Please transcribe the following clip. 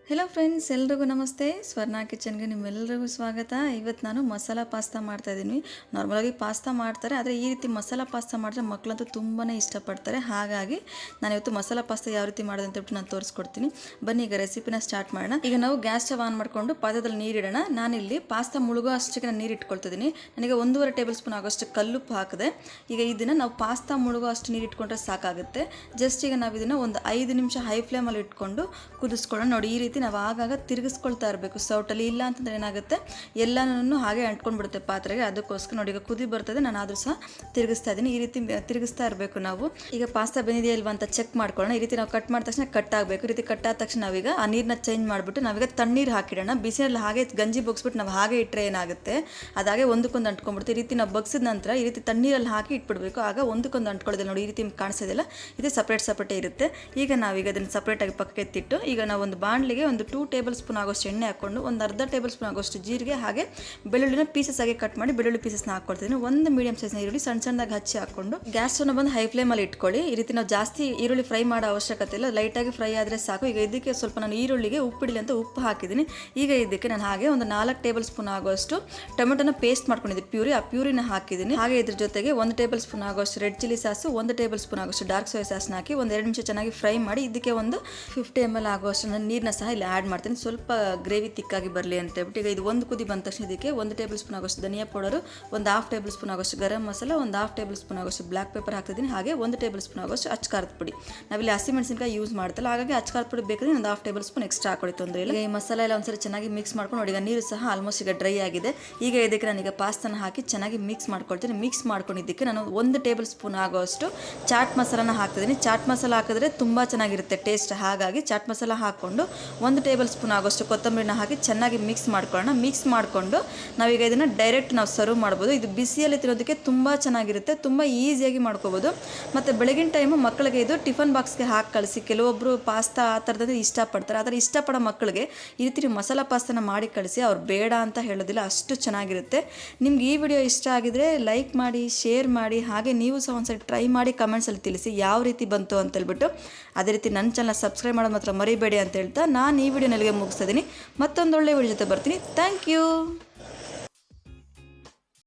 Hello friends, ಎಲ್ರಿಗೂ ನಮಸ್ತೆ. ಸ್ವರ್ಣ ಕಿಚನ್ಗೆ ನಿಮ್ಮೆಲ್ಲರಿಗೂ ಸ್ವಾಗತ. ಇವತ್ತು ನಾನು ಮಸಾಲ ಪಾಸ್ತಾ ಮಾಡ್ತಾಯಿದ್ದೀನಿ. ನಾರ್ಮಲಾಗಿ ಪಾಸ್ತಾ ಮಾಡ್ತಾರೆ, ಆದರೆ ಈ ರೀತಿ ಮಸಾಲ ಪಾಸ್ತಾ ಮಾಡಿದ್ರೆ ಮಕ್ಕಳಂತೂ ತುಂಬಾ ಇಷ್ಟಪಡ್ತಾರೆ. ಹಾಗಾಗಿ ನಾನು ಇವತ್ತು ಮಸಾಲ ಪಾಸ್ತಾ ಯಾವ ರೀತಿ ಮಾಡೋದು ಅಂತ ನಾನು ತೋರಿಸ್ಕೊಡ್ತೀನಿ. ಬನ್ನಿ ಈಗ ರೆಸಿಪಿನ ಸ್ಟಾರ್ಟ್ ಮಾಡೋಣ. ಈಗ ನಾವು ಗ್ಯಾಸ್ ಸ್ಟವ್ ಆನ್ ಮಾಡಿಕೊಂಡು ಪಾತ್ರೆದಲ್ಲಿ ನೀರಿಡೋಣ. ನಾನಿಲ್ಲಿ ಪಾಸ್ತಾ ಮುಳುಗೋ ಅಷ್ಟಕ್ಕೆ ನಾನು ನೀರು ಇಟ್ಕೊಳ್ತಿದ್ದೀನಿ. ನನಗೆ 1.5 ಟೇಬಲ್ ಸ್ಪೂನ್ ಆಗೋಷ್ಟು ಕಲ್ಲುಪ್ಪು ಹಾಕಿದೆ. ಈಗ ಇದನ್ನು ನಾವು ಪಾಸ್ತಾ ಮುಳುಗೋ ಅಷ್ಟು ನೀರು ಇಟ್ಕೊಂಡ್ರೆ ಸಾಕಾಗುತ್ತೆ. ಜಸ್ಟ್ ಈಗ ನಾವು ಇದನ್ನು ಒಂದು 5 ನಿಮಿಷ ಹೈ ಫ್ಲೇಮಲ್ಲಿ ಇಟ್ಕೊಂಡು ಕುದಿಸ್ಕೊಳ್ಳೋಣ. ನೋಡಿ, ಈ ರೀತಿ ನಾವು ಆಗಾಗ ತಿರುಗಿಸ್ಕೊಳ್ತಾ ಇರಬೇಕು ಸೌಟಲ್ಲಿ. ಇಲ್ಲ ಅಂತಂದ್ರೆ ಏನಾಗುತ್ತೆ, ಎಲ್ಲನೂ ಹಾಗೆ ಅಂಟ್ಕೊಂಡ್ಬಿಡುತ್ತೆ ಪಾತ್ರೆಗೆ. ಅದಕ್ಕೋಸ್ಕರ ನೋಡಿ, ಈಗ ಕುದಿ ಬರ್ತದೆ, ನಾನು ಆದರೂ ಸಹ ತಿರುಗಿಸ್ತಾ ಇದ್ದೀನಿ. ಈ ರೀತಿ ತಿರುಗಿಸ್ತಾ ಇರಬೇಕು ನಾವು. ಈಗ ಪಾಸ್ತಾ ಬೆಂದಿದೆಯಾ ಇಲ್ವಾ ಅಂತ ಚೆಕ್ ಮಾಡ್ಕೊಳ್ಳೋಣ. ಈ ರೀತಿ ನಾವು ಕಟ್ ಮಾಡಿದ ತಕ್ಷಣ ಕಟ್ ಆಗಬೇಕು. ಈ ರೀತಿ ಕಟ್ ಆದ ತಕ್ಷಣ ನಾವೀಗ ಆ ನೀರನ್ನ ಚೇಂಜ್ ಮಾಡಿಬಿಟ್ಟು ನಾವೀಗ ತಣ್ಣೀರು ಹಾಕಿಡೋಣ. ಬಿಸಿನಲ್ಲಿ ಹಾಗೆ ಗಂಜಿ ಬಗ್ಸ್ಬಿಟ್ಟು ನಾವು ಹಾಗೆ ಇಟ್ಟರೆ ಏನಾಗುತ್ತೆ, ಅದಾಗೆ ಒಂದಕ್ಕೊಂದು ಅಂಟ್ಕೊಂಡ್ಬಿಡುತ್ತೆ. ಈ ರೀತಿ ನಾವು ಬಗ್ಸಿದ ನಂತರ ಈ ರೀತಿ ತಣ್ಣೀರಲ್ಲಿ ಹಾಕಿ ಇಟ್ಬಿಡ್ಬೇಕು. ಆಗ ಒಂದಕ್ಕೊಂದು ಅಂಟ್ಕೊಳ್ಳೋದಿಲ್ಲ. ನೋಡಿ, ಈ ರೀತಿ ಕಾಣಿಸೋದಿಲ್ಲ. ಇದು ಸಪ್ರೇಟೇ ಇರುತ್ತೆ. ಈಗ ನಾವೀಗ ಅದನ್ನು ಸಪ್ರೇಟಾಗಿ ಪಕ್ಕಕ್ಕೆ ಎತ್ತಿಟ್ಟು ಈಗ ನಾವು ಒಂದು ಬಾಣಲಿಗೆ ಒಂದು 2 ಟೇಬಲ್ ಸ್ಪೂನ್ ಆಗೋಷ್ಟು ಎಣ್ಣೆ ಹಾಕ್ಕೊಂಡು ಒಂದು ಅರ್ಧ ಟೇಬಲ್ ಸ್ಪೂನ್ ಆಗೋಷ್ಟು ಜೀರಿಗೆ, ಹಾಗೆ ಬೆಳ್ಳುಳ್ಳಿನ ಪೀಸಸ್ ಆಗಿ ಕಟ್ ಮಾಡಿ ಬೆಳ್ಳುಳ್ಳಿ ಪೀಸಸ್ನ ಹಾಕ್ಕೊಳ್ತೀನಿ. ಒಂದು ಮೀಡಿಯಂ ಸೈಜ್ನ ಈರುಳ್ಳಿ ಸಣ್ಣದಾಗಿ ಹಚ್ಚಿ ಹಾಕ್ಕೊಂಡು ಗ್ಯಾಸನ್ನು ಬಂದು ಹೈ ಫ್ಲೇಮಲ್ಲಿ ಇಟ್ಕೊಳ್ಳಿ. ಈ ರೀತಿ ನಾವು ಜಾಸ್ತಿ ಈರುಳ್ಳಿ ಫ್ರೈ ಮಾಡೋ ಅವಶ್ಯಕತೆ ಇಲ್ಲ, ಲೈಟಾಗಿ ಫ್ರೈ ಆದರೆ ಸಾಕು. ಈಗ ಇದಕ್ಕೆ ಸ್ವಲ್ಪ ನಾನು ಈರುಳ್ಳಿಗೆ ಉಪ್ಪಿಡಲಿ ಅಂತ ಉಪ್ಪು ಹಾಕಿದ್ದೀನಿ. ಈಗ ಇದಕ್ಕೆ ನಾನು ಹಾಗೆ ಒಂದು 4 ಟೇಬಲ್ ಸ್ಪೂನ್ ಆಗೋಷ್ಟು ಟೊಮೆಟೊನ ಪೇಸ್ಟ್ ಮಾಡ್ಕೊಂಡಿದ್ದೆ, ಪ್ಯೂರಿ. ಆ ಪ್ಯೂರಿನ ಹಾಕಿದ್ದೀನಿ. ಹಾಗೆ ಇದ್ರ ಜೊತೆಗೆ 1 ಟೇಬಲ್ ಸ್ಪೂನ್ ಆಗೋಷ್ಟು red chilli sauce, 1 table spoon ಆಗೋಷ್ಟು ಡಾರ್ಕ್ ಸೋಯಾ ಸಾಸ್ನ ಹಾಕಿ ಒಂದು 2 ನಿಮಿಷ ಚೆನ್ನಾಗಿ ಫ್ರೈ ಮಾಡಿ ಇದಕ್ಕೆ ಒಂದು 50 ml ಆಗೋಷ್ಟು ನಾನು ನೀರನ್ನ ಸಹ ಇಲ್ಲಿ ಆ್ಯಡ್ ಮಾಡ್ತೀನಿ, ಸ್ವಲ್ಪ ಗ್ರೇವಿ ತಿಕ್ಕಾಗಿ ಬರಲಿ ಅಂತ ಹೇಳ್ಬಿಟ್ಟು. ಈಗ ಇದು ಒಂದು ಕುದಿ ಬಂದ ತಕ್ಷಣ ಇದಕ್ಕೆ 1 ಟೇಬಲ್ ಸ್ಪೂನ್ ಆಗೋಷ್ಟು ಧನಿಯಾ ಪೌಡರು, ಒಂದು 1/2 ಟೇಬಲ್ ಸ್ಪೂನ್ ಆಗೋಷ್ಟು ಗರಂ ಮಸಾಲ, ಒಂದು 1/2 ಟೇಬಲ್ ಸ್ಪೂನ್ ಆಗೋಷ್ಟು ಬ್ಲ್ಯಾಕ್ ಪೆಪ್ಪರ್ ಹಾಕ್ತಿದ್ದೀನಿ. ಹಾಗೆ 1 ಟೇಬಲ್ ಸ್ಪೂನ್ ಆಗೋಷ್ಟು ಅಚ್ಕಾರದ ಪುಡಿ. ನಾವಿಲ್ಲಿ ಹಸಿಮೆಣಸಿನಕಾಯಿ ಯೂಸ್ ಮಾಡ್ತಲ್ಲ, ಹಾಗಾಗಿ ಅಚ್ಕಾರದ ಪುಡಿ ಬೇಕಾದ್ರೆ ಒಂದು 1/2 ಟೇಬಲ್ ಸ್ಪೂನ್ ಎಕ್ಸ್ಟ್ರಾ ಹಾಕೊಳ್ಳಿ, ತೊಂದರೆ ಇಲ್ಲ. ಈ ಮಸಾಲ ಎಲ್ಲ ಒಂದ್ಸರಿ ಚೆನ್ನಾಗಿ ಮಿಕ್ಸ್ ಮಾಡ್ಕೊಂಡು ನೋಡಿ, ಈಗ ನೀರು ಸಹ ಆಲ್ಮೋಸ್ಟ್ ಈಗ ಡ್ರೈ ಆಗಿದೆ. ಈಗ ಇದಕ್ಕೆ ನಾನೀಗ ಪಾಸ್ತಾನ ಹಾಕಿ ಚೆನ್ನಾಗಿ ಮಿಕ್ಸ್ ಮಾಡ್ಕೊಳ್ತೀನಿ. ಮಿಕ್ಸ್ ಮಾಡ್ಕೊಂಡಿದ್ದಕ್ಕೆ ನಾನು 1 ಟೇಬಲ್ ಸ್ಪೂನ್ ಆಗೋಷ್ಟು ಚಾಟ್ ಮಸಾಲಾನ ಹಾಕ್ತಿದ್ದೀನಿ. ಚಾಟ್ ಮಸಾಲ ಹಾಕಿದ್ರೆ ತುಂಬ ಚೆನ್ನಾಗಿರುತ್ತೆ ಟೇಸ್ಟ್. ಹಾಗಾಗಿ ಚಾಟ್ ಮಸಾಲ ಹಾಕ್ಕೊಂಡು 1 ಟೇಬಲ್ ಸ್ಪೂನ್ ಆಗೋಷ್ಟು ಕೊತ್ತಂಬರಿನ ಹಾಕಿ ಚೆನ್ನಾಗಿ ಮಿಕ್ಸ್ ಮಾಡ್ಕೊಳ್ಳೋಣ. ಮಿಕ್ಸ್ ಮಾಡಿಕೊಂಡು ನಾವೀಗ ಇದನ್ನು ಡೈರೆಕ್ಟ್ ನಾವು ಸರ್ವ್ ಮಾಡ್ಬೋದು. ಇದು ಬಿಸಿಯಲ್ಲಿ ತಿನ್ನೋದಕ್ಕೆ ತುಂಬ ಚೆನ್ನಾಗಿರುತ್ತೆ, ತುಂಬ ಈಸಿಯಾಗಿ ಮಾಡ್ಕೋಬೋದು. ಮತ್ತು ಬೆಳಗಿನ ಟೈಮು ಮಕ್ಕಳಿಗೆ ಇದು ಟಿಫನ್ ಬಾಕ್ಸ್ಗೆ ಹಾಕಿ ಕಳಿಸಿ. ಕೆಲವೊಬ್ಬರು ಪಾಸ್ತಾ ಆ ಥರದ್ದು ಇಷ್ಟಪಡ್ತಾರೆ, ಆದರೆ ಇಷ್ಟಪಡೋ ಮಕ್ಕಳಿಗೆ ಈ ರೀತಿ ಮಸಾಲ ಪಾಸ್ತಾನ ಮಾಡಿ ಕಳಿಸಿ. ಅವ್ರು ಬೇಡ ಅಂತ ಹೇಳೋದಿಲ್ಲ, ಅಷ್ಟು ಚೆನ್ನಾಗಿರುತ್ತೆ. ನಿಮ್ಗೆ ಈ ವಿಡಿಯೋ ಇಷ್ಟ ಆಗಿದ್ರೆ ಲೈಕ್ ಮಾಡಿ, ಶೇರ್ ಮಾಡಿ, ಹಾಗೆ ನೀವು ಸಹ ಒಂದ್ಸರಿ ಟ್ರೈ ಮಾಡಿ ಕಮೆಂಟ್ಸಲ್ಲಿ ತಿಳಿಸಿ ಯಾವ ರೀತಿ ಬಂತು ಅಂತೇಳ್ಬಿಟ್ಟು. ಅದೇ ರೀತಿ ನನ್ನ ಚಾನಲ್ ಸಬ್ಸ್ಕ್ರೈಬ್ ಮಾಡೋದು ಮಾತ್ರ ಮರಿಬೇಡಿ ಅಂತ ಹೇಳ್ತಾ ನಾನು ಈ ವಿಡಿಯೋನಲ್ಲಿಗೆ ಮುಗಿಸ್ತಿದ್ದೀನಿ. ಮತ್ತೊಂದು ಒಳ್ಳೆ ವಿಡಿಯೋ ಜೊತೆ ಬರ್ತೀನಿ. Thank you.